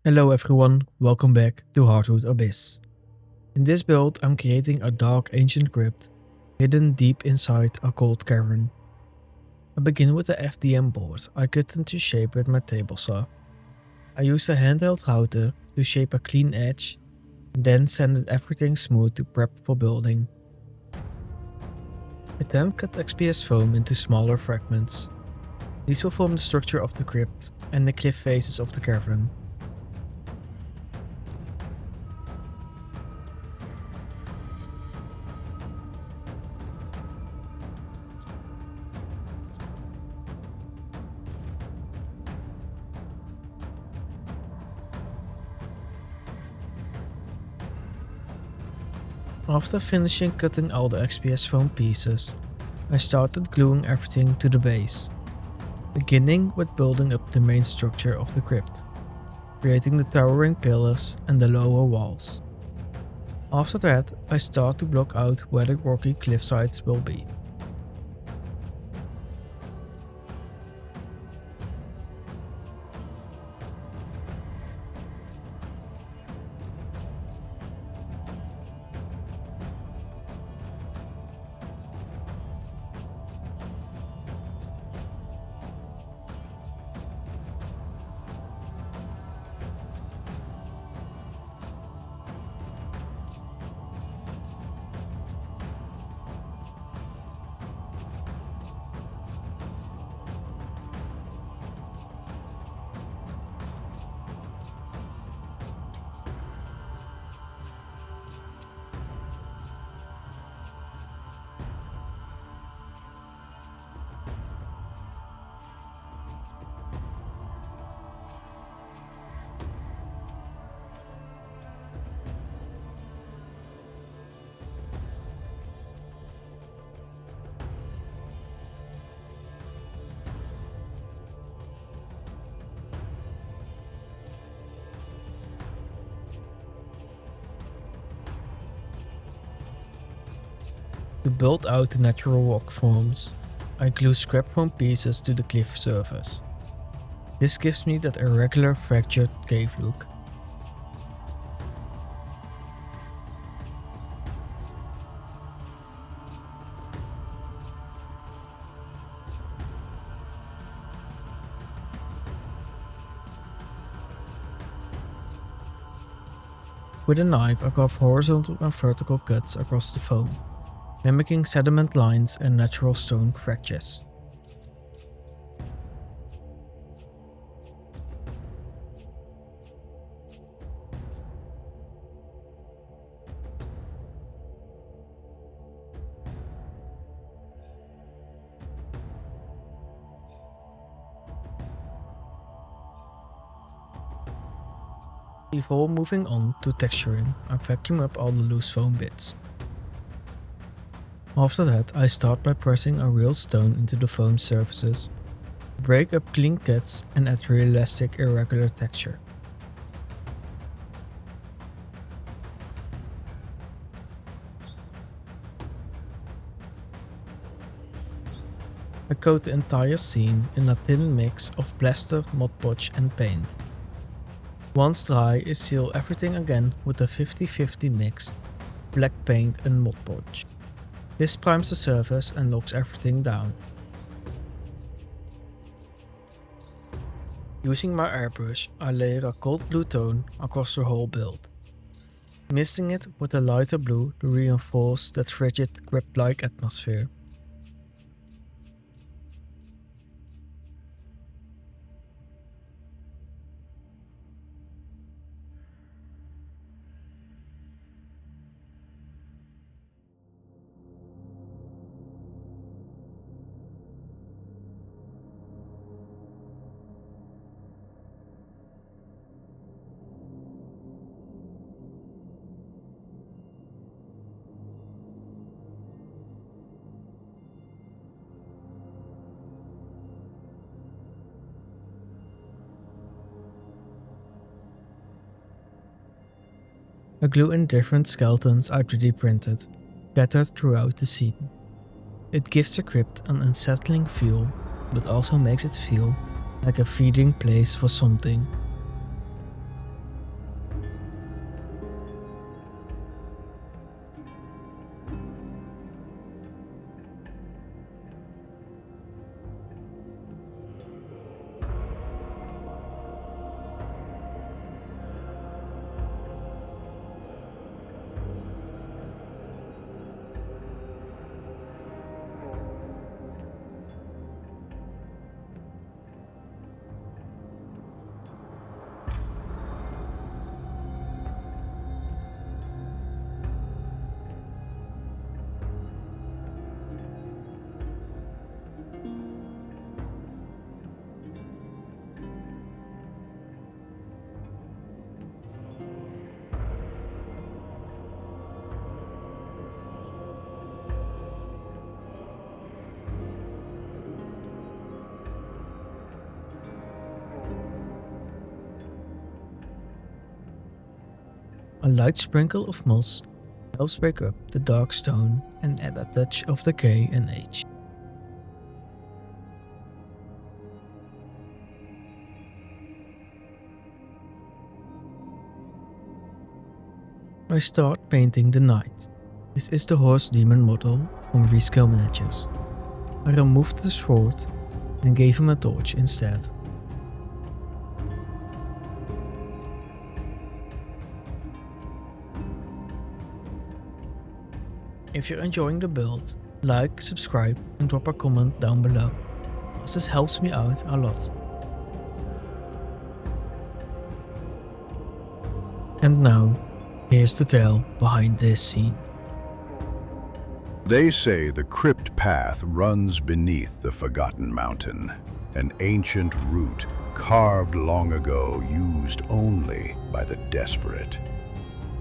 Hello everyone, welcome back to Heartwood Abyss. In this build I'm creating a dark ancient crypt hidden deep inside a cold cavern. I begin with the FDM board I cut into shape with my table saw. I use a handheld router to shape a clean edge, then sanded everything smooth to prep for building. I then cut XPS foam into smaller fragments. These will form the structure of the crypt and the cliff faces of the cavern. After finishing cutting all the XPS foam pieces, I started gluing everything to the base, beginning with building up the main structure of the crypt, creating the towering pillars and the lower walls. After that, I start to block out where the rocky cliff sides will be. To build out the natural rock forms, I glue scrap foam pieces to the cliff surface. This gives me that irregular fractured cave look. With a knife I carve horizontal and vertical cuts across the foam, mimicking sediment lines and natural stone fractures. Before moving on to texturing, I vacuum up all the loose foam bits. After that, I start by pressing a real stone into the foam surfaces, break up clean cuts and add realistic irregular texture. I coat the entire scene in a thin mix of plaster, Mod Podge and paint. Once dry, I seal everything again with a 50-50 mix, black paint and Mod Podge. This primes the surface and locks everything down. Using my airbrush, I layer a cold blue tone across the whole build, misting it with a lighter blue to reinforce that frigid, crypt-like atmosphere. I glue in different skeletons I 3D printed, scattered throughout the scene. It gives the crypt an unsettling feel, but also makes it feel like a feeding place for something. A light sprinkle of moss helps break up the dark stone and add a touch of decay and age. I start painting the knight. This is the horse demon model from Rescale Miniatures. I removed the sword and gave him a torch instead. If you're enjoying the build, like, subscribe and drop a comment down below, as this helps me out a lot. And now, here's the tale behind this scene. They say the Crypt Path runs beneath the Forgotten Mountain, an ancient route carved long ago, used only by the desperate.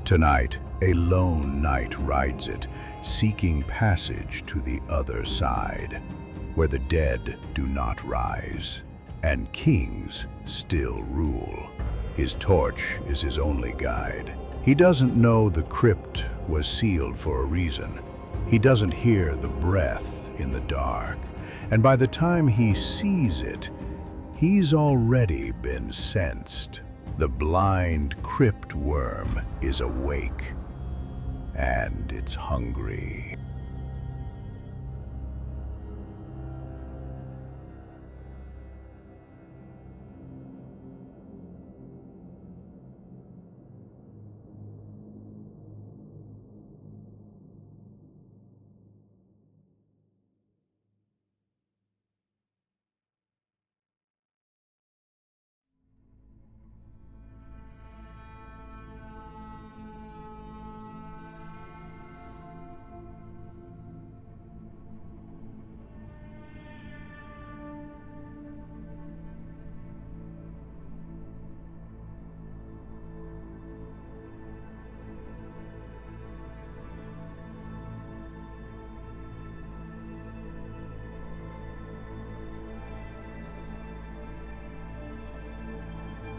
Tonight, a lone knight rides it, seeking passage to the other side, where the dead do not rise, and kings still rule. His torch is his only guide. He doesn't know the crypt was sealed for a reason. He doesn't hear the breath in the dark, and by the time he sees it, he's already been sensed. The Blind Crypt Wyrm is awake, and it's hungry.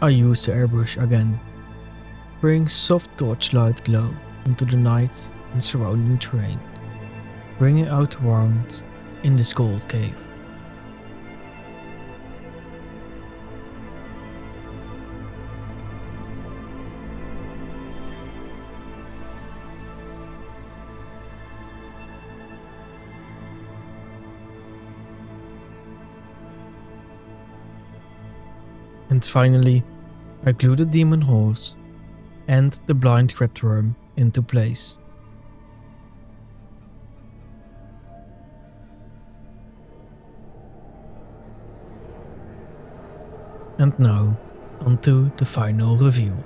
I use the airbrush again, bring soft torchlight glow into the night and surrounding terrain, bringing out warmth in this cold cave. And finally, I glue the demon horse and the Blind Crypt Wyrm into place. And now, onto the final review.